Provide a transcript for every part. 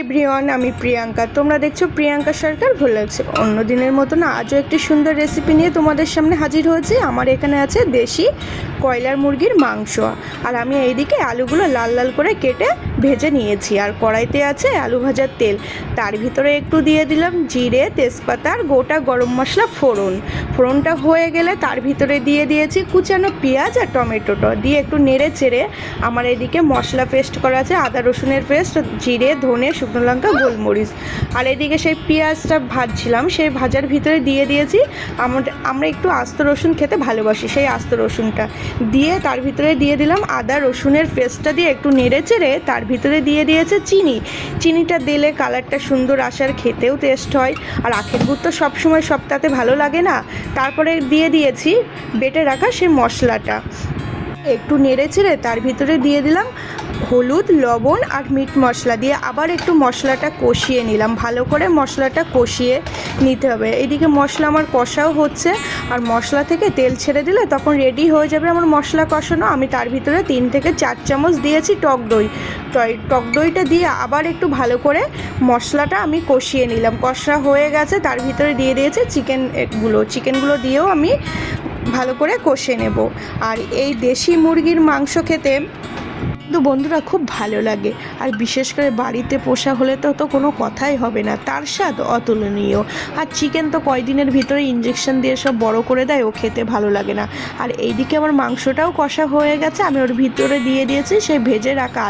Everyone, আমি প্রিয়াঙ্কা। তোমরা দেখছো প্রিয়াঙ্কা সরকার ভ্লগস। অন্য দিনের মতো না, আজও একটি সুন্দর রেসিপি নিয়ে তোমাদের সামনে হাজির হয়েছি। আমার এখানে আছে দেশি কয়লার মুরগির মাংস, আর আমি এইদিকে আলুগুলো লাল লাল করে কেটে ভেজে নিয়েছি। আর কড়াইতে আছে আলু ভাজার তেল, তার ভিতরে একটু দিয়ে দিলাম জিরে, তেজপাতা আর গোটা গরম মশলা ফোড়নটা হয়ে গেলে তার ভিতরে দিয়ে দিয়েছি কুচানো পেঁয়াজ আর টমেটোটা দিয়ে একটু নেড়ে চেড়ে আমার এদিকে মশলা পেস্ট করা আছে, আদা রসুনের পেস্ট, জিরে, ধনে, শুকনো লঙ্কা, গোলমরিচ। আর এদিকে সেই পেঁয়াজটা ভাজছিলাম, সেই ভাজার ভিতরে দিয়ে দিয়েছি আমরা একটু আস্ত রসুন খেতে ভালোবাসি, সেই আস্ত রসুনটা দিয়ে তার ভিতরে দিয়ে দিলাম আদা রসুনের পেস্টটা দিয়ে একটু নেড়ে চেড়ে তার ভিতরে দিয়ে দিয়েছে চিনিটা দিলে কালারটা সুন্দর আসার, খেতেও টেস্ট হয়। আর আখের গুড় তো সবসময় সবটাতে ভালো লাগে না। তারপরে দিয়ে দিয়েছি বেটে রাখা সেই মশলাটা, একটু নেড়ে চেড়ে তার ভিতরে দিয়ে দিলাম হলুদ, লবণ আর মিট মশলা দিয়ে আবার একটু মশলাটা কষিয়ে নিলাম। ভালো করে মশলাটা কষিয়ে নিতে হবে। এদিকে মশলা আমার কষাও হচ্ছে, আর মশলা থেকে তেল ছেড়ে দিলে তখন রেডি হয়ে যাবে আমার মশলা কষানো। আমি তার ভিতরে 3 থেকে 4 চামচ দিয়েছি টক দইটা দিয়ে আবার একটু ভালো করে মশলাটা আমি কষিয়ে নিলাম। কষা হয়ে গেছে, তার ভিতরে দিয়ে দিয়েছি চিকেনগুলো দিয়েও আমি ভালো করে কষে নেব। আর এই দেশি মুরগির মাংস খেতে কিন্তু বন্ধুরা খুব ভালো লাগে, আর বিশেষ করে বাড়িতে পোষা হলে তো কোনো কথাই হবে না, তার স্বাদ অতুলনীয়। আর চিকেন তো কয়দিনের ভিতরে ইঞ্জেকশন দিয়ে সব বড় করে দেয়, ও খেতে ভালো লাগে না। আর এইদিকে আমার মাংসটাও কষা হয়ে গেছে, আমি ওর ভিতরে দিয়ে দিয়েছি সেই ভেজে রাখা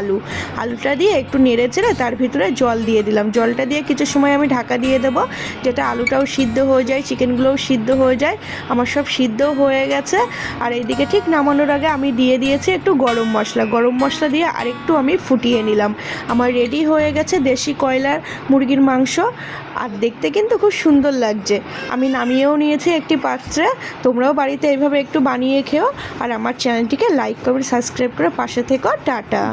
আলুটা দিয়ে একটু নেড়ে চেড়ে তার ভিতরে জল দিয়ে দিলাম। জলটা দিয়ে কিছু সময় আমি ঢাকা দিয়ে দেবো, যেটা আলুটাও সিদ্ধ হয়ে যায়, চিকেনগুলোও সিদ্ধ হয়ে যায়। আমার সব সিদ্ধ হয়ে গেছে। আর এইদিকে ঠিক নামানোর আগে আমি দিয়ে দিয়েছি একটু গরম মশলা দিয়ে আরেকটু আমি ফুটিয়ে নিলাম। আমার রেডি হয়ে গেছে দেশি কয়লার মুরগির মাংস, আর দেখতে কিন্তু খুব সুন্দর লাগছে। আমি নামিয়েও নিয়েছি একটি পাত্রে। তোমরাও বাড়িতে এইভাবে একটু বানিয়ে খেও, আর আমার চ্যানেলটিকে লাইক করে সাবস্ক্রাইব করে পাশে থেকো। টাটা।